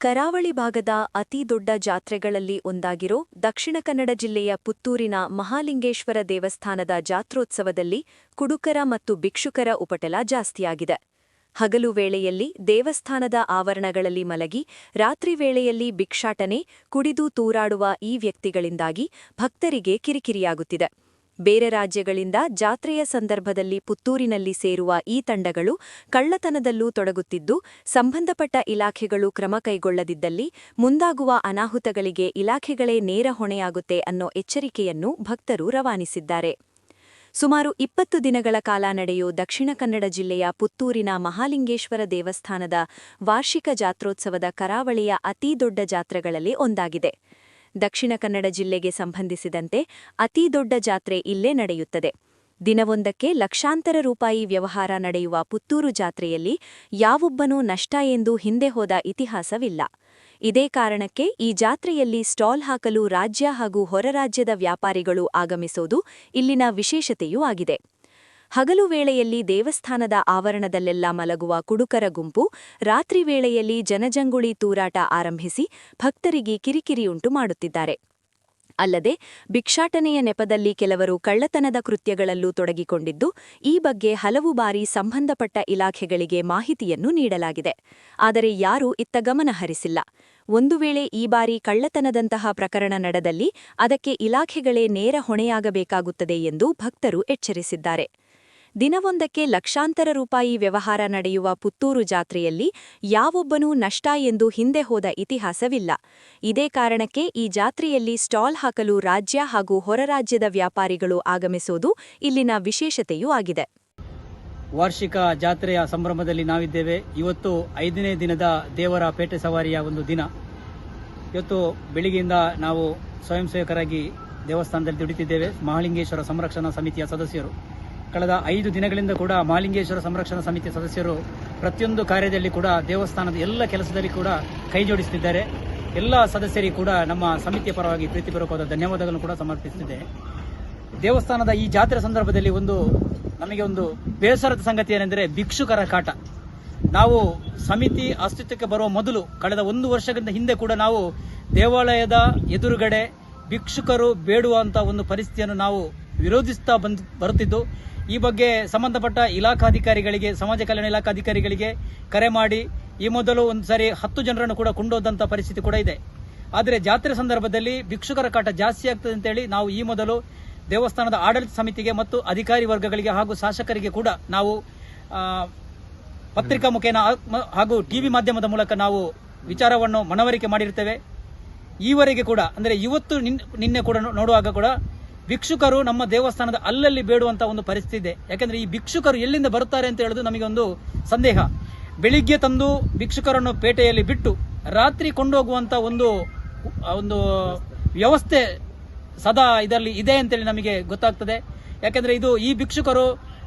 ಕರಾವಳಿ ಭಾಗದ ಅತಿ ದೊಡ್ಡ ಜಾತ್ರೆಗಳಲ್ಲಿ ಒಂದಾಗಿರೋ ದಕ್ಷಿಣ ಕನ್ನಡ ಜಿಲ್ಲೆಯ ಪುತ್ತೂರಿನ ಮಹಾಲಿಂಗೇಶ್ವರ ದೇವಸ್ಥಾನದ ಜಾತ್ರೋತ್ಸವದಲ್ಲಿ ಕುಡುಕರ ಮತ್ತು ಭಿಕ್ಷುಕರ ಉಪಟಳ ಜಾಸ್ತಿಯಾಗಿದೆ. ಹಗಲು ವೇಳೆಯಲ್ಲಿ ದೇವಸ್ಥಾನದ ಆವರಣಗಳಲ್ಲಿ ಮಲಗಿ ರಾತ್ರಿ ವೇಳೆಯಲ್ಲಿ ಭಿಕ್ಷಾಟನೆ, ಕುಡಿದು ತೂರಾಡುವ ಈ ವ್ಯಕ್ತಿಗಳಿಂದಾಗಿ ಭಕ್ತರಿಗೆ ಕಿರಿಕಿರಿಯಾಗುತ್ತಿದೆ. ಬೇರೆ ರಾಜ್ಯಗಳಿಂದ ಜಾತ್ರೆಯ ಸಂದರ್ಭದಲ್ಲಿ ಪುತ್ತೂರಿನಲ್ಲಿ ಸೇರುವ ಈ ತಂಡಗಳು ಕಳ್ಳತನದಲ್ಲೂ ತೊಡಗುತ್ತಿದ್ದು, ಸಂಬಂಧಪಟ್ಟ ಇಲಾಖೆಗಳು ಕ್ರಮ ಕೈಗೊಳ್ಳದಿದ್ದಲ್ಲಿ ಮುಂದಾಗುವ ಅನಾಹುತಗಳಿಗೆ ಇಲಾಖೆಗಳೇ ನೇರ ಹೊಣೆಯಾಗುತ್ತೆ ಅನ್ನೋ ಎಚ್ಚರಿಕೆಯನ್ನು ಭಕ್ತರು ರವಾನಿಸಿದ್ದಾರೆ. ಸುಮಾರು 20 ದಿನಗಳ ಕಾಲ ನಡೆಯೋ ದಕ್ಷಿಣ ಕನ್ನಡ ಜಿಲ್ಲೆಯ ಪುತ್ತೂರಿನ ಮಹಾಲಿಂಗೇಶ್ವರ ದೇವಸ್ಥಾನದ ವಾರ್ಷಿಕ ಜಾತ್ರೋತ್ಸವದ ಕರಾವಳಿಯ ಅತೀ ದೊಡ್ಡ ಜಾತ್ರೆಗಳಲ್ಲಿ ಒಂದಾಗಿದೆ. ದಕ್ಷಿಣ ಕನ್ನಡ ಜಿಲ್ಲೆಗೆ ಸಂಬಂಧಿಸಿದಂತೆ ಅತೀ ದೊಡ್ಡ ಜಾತ್ರೆ ಇಲ್ಲೇ ನಡೆಯುತ್ತದೆ. ದಿನವೊಂದಕ್ಕೆ ಲಕ್ಷಾಂತರ ರೂಪಾಯಿ ವ್ಯವಹಾರ ನಡೆಯುವ ಪುತ್ತೂರು ಜಾತ್ರೆಯಲ್ಲಿ ಯಾವೊಬ್ಬನೂ ನಷ್ಟ ಎಂದು ಹಿಂದೆ ಹೋದ ಇತಿಹಾಸವಿಲ್ಲ. ಇದೇ ಕಾರಣಕ್ಕೆ ಈ ಜಾತ್ರೆಯಲ್ಲಿ ಸ್ಟಾಲ್ ಹಾಕಲು ರಾಜ್ಯ ಹಾಗೂ ಹೊರರಾಜ್ಯದ ವ್ಯಾಪಾರಿಗಳು ಆಗಮಿಸೋದು ಇಲ್ಲಿನ ವಿಶೇಷತೆಯೂ ಆಗಿದೆ. ಹಗಲು ವೇಳೆಯಲ್ಲಿ ದೇವಸ್ಥಾನದ ಆವರಣದಲ್ಲೆಲ್ಲ ಮಲಗುವ ಕುಡುಕರ ಗುಂಪು ರಾತ್ರಿ ವೇಳೆಯಲ್ಲಿ ಜನಜಂಗುಳಿ ತೂರಾಟ ಆರಂಭಿಸಿ ಭಕ್ತರಿಗೆ ಕಿರಿಕಿರಿಯುಂಟು ಮಾಡುತ್ತಿದ್ದಾರೆ. ಅಲ್ಲದೆ ಭಿಕ್ಷಾಟನೆಯ ನೆಪದಲ್ಲಿ ಕೆಲವರು ಕಳ್ಳತನದ ಕೃತ್ಯಗಳಲ್ಲೂ ತೊಡಗಿಕೊಂಡಿದ್ದು, ಈ ಬಗ್ಗೆ ಹಲವು ಬಾರಿ ಸಂಬಂಧಪಟ್ಟ ಇಲಾಖೆಗಳಿಗೆ ಮಾಹಿತಿಯನ್ನು ನೀಡಲಾಗಿದೆ. ಆದರೆ ಯಾರೂ ಇತ್ತ ಗಮನ ಹರಿಸಿಲ್ಲ. ಒಂದು ವೇಳೆ ಈ ಬಾರಿ ಕಳ್ಳತನದಂತಹ ಪ್ರಕರಣ ನಡೆದಲ್ಲಿ ಅದಕ್ಕೆ ಇಲಾಖೆಗಳೇ ನೇರ ಹೊಣೆಯಾಗಬೇಕಾಗುತ್ತದೆ ಎಂದು ಭಕ್ತರು ಎಚ್ಚರಿಸಿದ್ದಾರೆ. ದಿನವೊಂದಕ್ಕೆ ಲಕ್ಷಾಂತರ ರೂಪಾಯಿ ವ್ಯವಹಾರ ನಡೆಯುವ ಪುತ್ತೂರು ಜಾತ್ರೆಯಲ್ಲಿ ಯಾವೊಬ್ಬನೂ ನಷ್ಟ ಎಂದು ಹಿಂದೆ ಹೋದ ಇತಿಹಾಸವಿಲ್ಲ. ಇದೇ ಕಾರಣಕ್ಕೆ ಈ ಜಾತ್ರೆಯಲ್ಲಿ ಸ್ಟಾಲ್ ಹಾಕಲು ರಾಜ್ಯ ಹಾಗೂ ಹೊರರಾಜ್ಯದ ವ್ಯಾಪಾರಿಗಳು ಆಗಮಿಸೋದು ಇಲ್ಲಿನ ವಿಶೇಷತೆಯೂ ಆಗಿದೆ. ವಾರ್ಷಿಕ ಜಾತ್ರೆಯ ಸಂಭ್ರಮದಲ್ಲಿ ನಾವಿದ್ದೇವೆ. ಇವತ್ತು 5ನೇ ದಿನದ ದೇವರ ಪೇಟೆ ಸವಾರಿಯ ಒಂದು ದಿನ. ಇವತ್ತು ಬೆಳಿಗ್ಗೆಯಿಂದ ನಾವು ಸ್ವಯಂ ಸೇವಕರಾಗಿ ದೇವಸ್ಥಾನದಲ್ಲಿ ದುಡಿತಿದ್ದೇವೆ. ಮಹಾಲಿಂಗೇಶ್ವರ ಸಂರಕ್ಷಣಾ ಸಮಿತಿಯ ಸದಸ್ಯರು ಕಳೆದ 5 ದಿನಗಳಿಂದ ಕೂಡ ಮಹಾಲಿಂಗೇಶ್ವರ ಸಂರಕ್ಷಣಾ ಸಮಿತಿಯ ಸದಸ್ಯರು ಪ್ರತಿಯೊಂದು ಕಾರ್ಯದಲ್ಲಿ ಕೂಡ ದೇವಸ್ಥಾನದ ಎಲ್ಲ ಕೆಲಸದಲ್ಲಿ ಕೂಡ ಕೈ ಜೋಡಿಸುತ್ತಿದ್ದಾರೆ. ಎಲ್ಲ ಸದಸ್ಯರಿಗೆ ಕೂಡ ನಮ್ಮ ಸಮಿತಿಯ ಪರವಾಗಿ ಪ್ರೀತಿಪೂರ್ವಕವಾದ ಧನ್ಯವಾದಗಳನ್ನು ಕೂಡ ಸಮರ್ಪಿಸುತ್ತಿದ್ದೇನೆ. ದೇವಸ್ಥಾನದ ಈ ಜಾತ್ರೆ ಸಂದರ್ಭದಲ್ಲಿ ನಮಗೆ ಒಂದು ಬೇಸರದ ಸಂಗತಿ ಏನೆಂದರೆ ಭಿಕ್ಷುಕರ ಕಾಟ. ನಾವು ಸಮಿತಿ ಅಸ್ತಿತ್ವಕ್ಕೆ ಬರುವ ಮೊದಲು ಕಳೆದ 1 ವರ್ಷಗಳಿಂದ ಹಿಂದೆ ಕೂಡ ನಾವು ದೇವಾಲಯದ ಎದುರುಗಡೆ ಭಿಕ್ಷುಕರು ಬೇಡುವಂತ ಒಂದು ಪರಿಸ್ಥಿತಿಯನ್ನು ನಾವು ವಿರೋಧಿಸ್ತಾ ಬರುತ್ತಿದ್ದು, ಈ ಬಗ್ಗೆ ಸಂಬಂಧಪಟ್ಟ ಇಲಾಖಾಧಿಕಾರಿಗಳಿಗೆ, ಸಮಾಜ ಕಲ್ಯಾಣ ಇಲಾಖಾಧಿಕಾರಿಗಳಿಗೆ ಕರೆ ಮಾಡಿ ಈ ಮೊದಲು ಒಂದು ಸಾರಿ 10 ಜನರನ್ನು ಕೂಡ ಕೊಂಡೋದಂತ ಪರಿಸ್ಥಿತಿ ಕೂಡ ಇದೆ. ಆದರೆ ಜಾತ್ರೆ ಸಂದರ್ಭದಲ್ಲಿ ಭಿಕ್ಷುಕರ ಕಾಟ ಜಾಸ್ತಿ ಆಗ್ತದೆ ಅಂತೇಳಿ ನಾವು ಈ ಮೊದಲು ದೇವಸ್ಥಾನದ ಆಡಳಿತ ಸಮಿತಿಗೆ ಮತ್ತು ಅಧಿಕಾರಿ ವರ್ಗಗಳಿಗೆ ಹಾಗೂ ಶಾಸಕರಿಗೆ ಕೂಡ ನಾವು ಪತ್ರಿಕಾ ಮುಖೇನ ಹಾಗೂ ಟಿವಿ ಮಾಧ್ಯಮದ ಮೂಲಕ ನಾವು ವಿಚಾರವನ್ನು ಮನವರಿಕೆ ಮಾಡಿರ್ತೇವೆ. ಈವರೆಗೆ ಕೂಡ ಅಂದರೆ ಇವತ್ತು ನಿನ್ನೆ ಕೂಡ ನೋಡುವಾಗ ಕೂಡ ಭಿಕ್ಷುಕರು ನಮ್ಮ ದೇವಸ್ಥಾನದ ಅಲ್ಲಲ್ಲಿ ಬೇಡುವಂತ ಒಂದು ಪರಿಸ್ಥಿತಿ ಇದೆ. ಯಾಕಂದ್ರೆ ಈ ಭಿಕ್ಷುಕರು ಎಲ್ಲಿಂದ ಬರುತ್ತಾರೆ ಅಂತ ಹೇಳೋದು ನಮಗೆ ಒಂದು ಸಂದೇಹ. ಬೆಳಿಗ್ಗೆ ತಂದು ಭಿಕ್ಷುಕರನ್ನು ಪೇಟೆಯಲ್ಲಿ ಬಿಟ್ಟು ರಾತ್ರಿ ಕೊಂಡೋಗುವಂತ ಒಂದು ವ್ಯವಸ್ಥೆ ಸದಾ ಇದರಲ್ಲಿ ಇದೆ ಅಂತೇಳಿ ನಮಗೆ ಗೊತ್ತಾಗ್ತದೆ. ಯಾಕಂದ್ರೆ ಈ ಭಿಕ್ಷುಕರು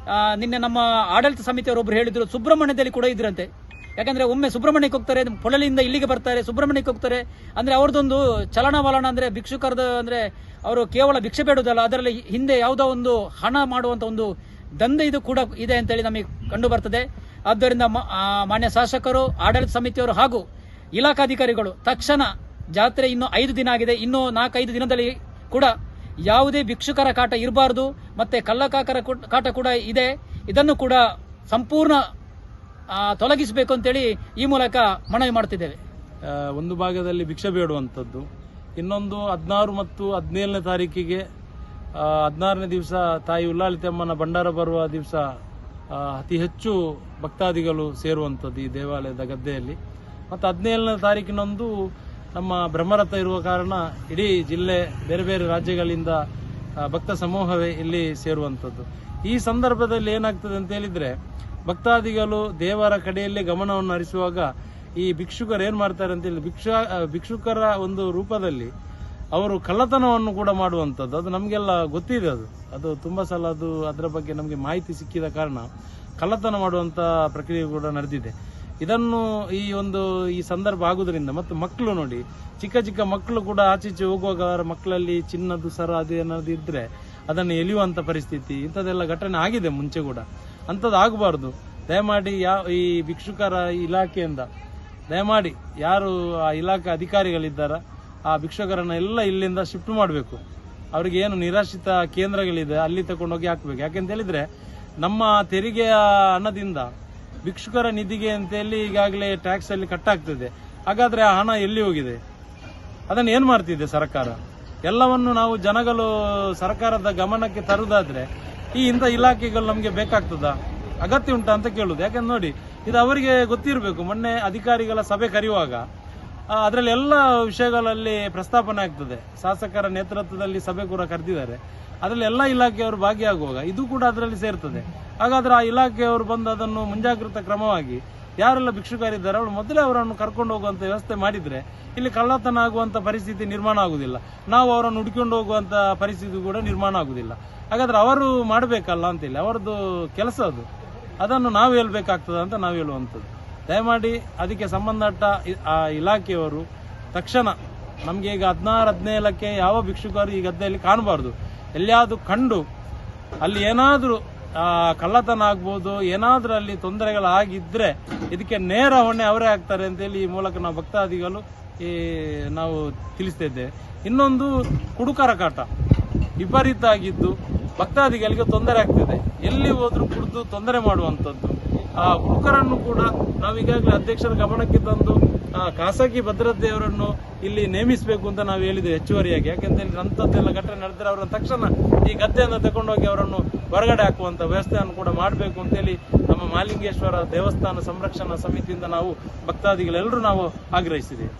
ನಿನ್ನೆ ನಮ್ಮ ಆಡಳಿತ ಸಮಿತಿಯವರೊಬ್ಬರು ಹೇಳಿದ್ರು, ಸುಬ್ರಹ್ಮಣ್ಯದಲ್ಲಿ ಕೂಡ ಇದ್ರಂತೆ. ಯಾಕಂದ್ರೆ ಒಮ್ಮೆ ಸುಬ್ರಹ್ಮಣ್ಯಕ್ಕೆ ಹೋಗ್ತಾರೆ, ಪೊಳಲಿಯಿಂದ ಇಲ್ಲಿಗೆ ಬರ್ತಾರೆ, ಸುಬ್ರಹ್ಮಣ್ಯಕ್ಕೆ ಹೋಗ್ತಾರೆ. ಅಂದ್ರೆ ಅವ್ರದ್ದೊಂದು ಚಲನವಲನ ಅಂದ್ರೆ ಭಿಕ್ಷುಕರದ ಅಂದ್ರೆ ಅವರು ಕೇವಲ ಭಿಕ್ಷೆ ಬೇಡುವುದಲ್ಲ, ಅದರಲ್ಲಿ ಹಿಂದೆ ಯಾವುದೋ ಒಂದು ಹಣ ಮಾಡುವಂತ ಒಂದು ದಂಧೆ ಇದು ಕೂಡ ಇದೆ ಅಂತೇಳಿ ನಮಗೆ ಕಂಡು ಬರ್ತದೆ. ಆದ್ದರಿಂದ ಮಾನ್ಯ ಶಾಸಕರು, ಆಡಳಿತ ಸಮಿತಿಯವರು ಹಾಗೂ ಇಲಾಖಾಧಿಕಾರಿಗಳು ತಕ್ಷಣ ಜಾತ್ರೆ ಇನ್ನು 5 ದಿನ ಆಗಿದೆ, ಇನ್ನು 4-5 ದಿನದಲ್ಲಿ ಕೂಡ ಯಾವುದೇ ಭಿಕ್ಷುಕರ ಕಾಟ ಇರಬಾರದು, ಮತ್ತೆ ಕಳ್ಳಕಾಕರ ಕಾಟ ಕೂಡ ಇದೆ, ಇದನ್ನು ಕೂಡ ಸಂಪೂರ್ಣ ತೊಲಗಿಸಬೇಕು ಅಂತೇಳಿ ಈ ಮೂಲಕ ಮನವಿ ಮಾಡುತ್ತಿದ್ದೇವೆ. ಒಂದು ಭಾಗದಲ್ಲಿ ಭಿಕ್ಷೆ ಬೇಡುವಂಥದ್ದು, ಇನ್ನೊಂದು 16 ಮತ್ತು 17ನೇ ತಾರೀಕಿಗೆ 16ನೇ ದಿವಸ ತಾಯಿ ಉಲ್ಲಾಳಿತಮ್ಮನ ಭಂಡಾರ ಬರುವ ದಿವಸ ಅತಿ ಹೆಚ್ಚು ಭಕ್ತಾದಿಗಳು ಸೇರುವಂಥದ್ದು ಈ ದೇವಾಲಯದ ಗದ್ದೆಯಲ್ಲಿ. ಮತ್ತು 17ನೇ ತಾರೀಕಿನಂದು ನಮ್ಮ ಬ್ರಹ್ಮರಥ ಇರುವ ಕಾರಣ ಇಡೀ ಜಿಲ್ಲೆ ಬೇರೆ ಬೇರೆ ರಾಜ್ಯಗಳಿಂದ ಭಕ್ತ ಸಮೂಹವೇ ಇಲ್ಲಿ ಸೇರುವಂಥದ್ದು. ಈ ಸಂದರ್ಭದಲ್ಲಿ ಏನಾಗ್ತದೆ ಅಂತ ಹೇಳಿದ್ರೆ, ಭಕ್ತಾದಿಗಳು ದೇವರ ಕಡೆಯಲ್ಲೇ ಗಮನವನ್ನು ಹರಿಸುವಾಗ ಈ ಭಿಕ್ಷುಕರು ಏನ್ ಮಾಡ್ತಾರೆ ಅಂತ ಹೇಳಿ ಭಿಕ್ಷುಕರ ಒಂದು ರೂಪದಲ್ಲಿ ಅವರು ಕಳ್ಳತನವನ್ನು ಕೂಡ ಮಾಡುವಂಥದ್ದು ಅದು ನಮಗೆಲ್ಲ ಗೊತ್ತಿದೆ. ಅದು ತುಂಬಾ ಸಲ ಅದರ ಬಗ್ಗೆ ನಮಗೆ ಮಾಹಿತಿ ಸಿಕ್ಕಿದ ಕಾರಣ ಕಳ್ಳತನ ಮಾಡುವಂತ ಪ್ರಕ್ರಿಯೆ ಕೂಡ ನಡೆದಿದೆ. ಇದನ್ನು ಈ ಸಂದರ್ಭ ಆಗುವುದರಿಂದ ಮತ್ತು ಮಕ್ಕಳು ನೋಡಿ, ಚಿಕ್ಕ ಚಿಕ್ಕ ಮಕ್ಕಳು ಕೂಡ ಆಚೀಚೆ ಹೋಗುವಾಗ ಮಕ್ಕಳಲ್ಲಿ ಚಿನ್ನದ್ದು ಸರ ಅದೇನಾದ್ರು ಇದ್ರೆ ಅದನ್ನು ಎಳೆಯುವಂತ ಪರಿಸ್ಥಿತಿ, ಇಂಥದ್ದೆಲ್ಲ ಘಟನೆ ಆಗಿದೆ ಮುಂಚೆ ಕೂಡ. ಅಂಥದ್ದು ಆಗಬಾರ್ದು. ದಯಮಾಡಿ ಈ ಭಿಕ್ಷುಕರ ಇಲಾಖೆಯಿಂದ ದಯಮಾಡಿ ಯಾರು ಆ ಇಲಾಖೆ ಅಧಿಕಾರಿಗಳಿದ್ದಾರ ಆ ಭಿಕ್ಷುಕರನ್ನ ಎಲ್ಲ ಇಲ್ಲಿಂದ ಶಿಫ್ಟ್ ಮಾಡಬೇಕು. ಅವರಿಗೆ ಏನು ನಿರಾಶ್ರಿತ ಕೇಂದ್ರಗಳಿದೆ ಅಲ್ಲಿ ತಗೊಂಡೋಗಿ ಹಾಕಬೇಕು. ಯಾಕೆಂತ ಹೇಳಿದ್ರೆ ನಮ್ಮ ತೆರಿಗೆಯ ಹಣದಿಂದ ಭಿಕ್ಷುಕರ ನಿಧಿಗೆ ಅಂತೇಳಿ ಈಗಾಗಲೇ ಟ್ಯಾಕ್ಸ್ ಅಲ್ಲಿ ಕಟ್ಟಾಗ್ತದೆ. ಹಾಗಾದ್ರೆ ಆ ಹಣ ಎಲ್ಲಿ ಹೋಗಿದೆ? ಅದನ್ನು ಏನ್ ಮಾಡ್ತಿದೆ ಸರ್ಕಾರ? ಎಲ್ಲವನ್ನು ನಾವು ಜನಗಳು ಸರ್ಕಾರದ ಗಮನಕ್ಕೆ ತರುವುದಾದ್ರೆ ಈ ಇಂಥ ಇಲಾಖೆಗಳು ನಮಗೆ ಬೇಕಾಗ್ತದಾ? ಅಗತ್ಯ ಉಂಟಾ ಅಂತ ಕೇಳುದು. ಯಾಕಂದ್ರೆ ನೋಡಿ, ಇದು ಅವರಿಗೆ ಗೊತ್ತಿರಬೇಕು. ಮೊನ್ನೆ ಅಧಿಕಾರಿಗಳ ಸಭೆ ಕರೆಯುವಾಗ ಅದರಲ್ಲಿ ಎಲ್ಲ ವಿಷಯಗಳಲ್ಲಿ ಪ್ರಸ್ತಾಪನೆ ಆಗ್ತದೆ. ಶಾಸಕರ ನೇತೃತ್ವದಲ್ಲಿ ಸಭೆ ಕೂಡ ಕರೆದಿದ್ದಾರೆ. ಅದರಲ್ಲಿ ಎಲ್ಲ ಇಲಾಖೆಯವರು ಭಾಗಿಯಾಗುವಾಗ ಇದು ಕೂಡ ಅದರಲ್ಲಿ ಸೇರ್ತದೆ. ಹಾಗಾದ್ರೆ ಆ ಇಲಾಖೆಯವರು ಬಂದು ಅದನ್ನು ಮುಂಜಾಗ್ರತಾ ಕ್ರಮವಾಗಿ ಯಾರೆಲ್ಲ ಭಿಕ್ಷುಕರಿದ್ದಾರೆ ಅವರು ಮೊದಲೇ ಅವರನ್ನು ಕರ್ಕೊಂಡು ಹೋಗುವಂತ ವ್ಯವಸ್ಥೆ ಮಾಡಿದ್ರೆ ಇಲ್ಲಿ ಕಳ್ಳತನ ಆಗುವಂತ ಪರಿಸ್ಥಿತಿ ನಿರ್ಮಾಣ ಆಗುದಿಲ್ಲ. ನಾವು ಅವರನ್ನು ಹುಡುಕೊಂಡು ಹೋಗುವಂತ ಪರಿಸ್ಥಿತಿ ಕೂಡ ನಿರ್ಮಾಣ ಆಗುದಿಲ್ಲ. ಹಾಗಾದ್ರೆ ಅವರು ಮಾಡಬೇಕಲ್ಲ ಅಂತೇಳಿ ಅವರದ್ದು ಕೆಲಸ ಅದು. ಅದನ್ನು ನಾವು ಹೇಳ್ಬೇಕಾಗ್ತದ ಅಂತ ನಾವು ಹೇಳುವಂಥದ್ದು. ದಯಮಾಡಿ ಅದಕ್ಕೆ ಸಂಬಂಧಪಟ್ಟ ಆ ಇಲಾಖೆಯವರು ತಕ್ಷಣ ನಮಗೆ ಈಗ 16-17ಕ್ಕೆ ಯಾವ ಭಿಕ್ಷುಕರು ಈ ಗದ್ದೆಯಲ್ಲಿ ಕಾಣಬಾರ್ದು. ಎಲ್ಲಿಯಾದ್ರೂ ಕಂಡು ಅಲ್ಲಿ ಏನಾದರೂ ಕಳ್ಳತನ ಆಗ್ಬೋದು, ಏನಾದ್ರೂ ಅಲ್ಲಿ ತೊಂದರೆಗಳಾಗಿದ್ರೆ ಇದಕ್ಕೆ ನೇರ ಹೊಣೆ ಅವರೇ ಆಗ್ತಾರೆ ಅಂತೇಳಿ ಈ ಮೂಲಕ ನಾವು ಭಕ್ತಾದಿಗಳು ನಾವು ತಿಳಿಸ್ತಾ ಇದ್ದೇವೆ. ಇನ್ನೊಂದು ಕುಡುಕರ ಕಾಟ ವಿಪರೀತ ಆಗಿದ್ದು ಭಕ್ತಾದಿಗಳಿಗೆ ತೊಂದರೆ ಆಗ್ತಿದೆ. ಎಲ್ಲಿ ಹೋದ್ರೂ ಕುಡಿದು ತೊಂದರೆ ಮಾಡುವಂಥದ್ದು. ಆ ಕುಡುಕರನ್ನು ಕೂಡ ನಾವು ಈಗಾಗಲೇ ಅಧ್ಯಕ್ಷರ ಗಮನಕ್ಕೆ ತಂದು ಖಾಸಗಿ ಭದ್ರತೆಯವರನ್ನು ಇಲ್ಲಿ ನೇಮಿಸಬೇಕು ಅಂತ ನಾವು ಹೇಳಿದ್ದೇವೆ ಹೆಚ್ಚುವರಿಯಾಗಿ. ಯಾಕೆಂತ ಹೇಳಿದ್ರೆ ಅಂಥದ್ದೆಲ್ಲ ಘಟನೆ ನಡೆದರೆ ಅವರನ್ನು ತಕ್ಷಣ ಈ ಗದ್ದೆಯನ್ನು ತಗೊಂಡೋಗಿ ಅವರನ್ನು ಹೊರಗಡೆ ಹಾಕುವಂತ ವ್ಯವಸ್ಥೆಯನ್ನು ಕೂಡ ಮಾಡಬೇಕು ಅಂತೇಳಿ ನಮ್ಮ ಮಹಾಲಿಂಗೇಶ್ವರ ದೇವಸ್ಥಾನ ಸಂರಕ್ಷಣಾ ಸಮಿತಿಯಿಂದ ನಾವು ಭಕ್ತಾದಿಗಳೆಲ್ಲರೂ ನಾವು ಆಗ್ರಹಿಸಿದ್ದೇವೆ.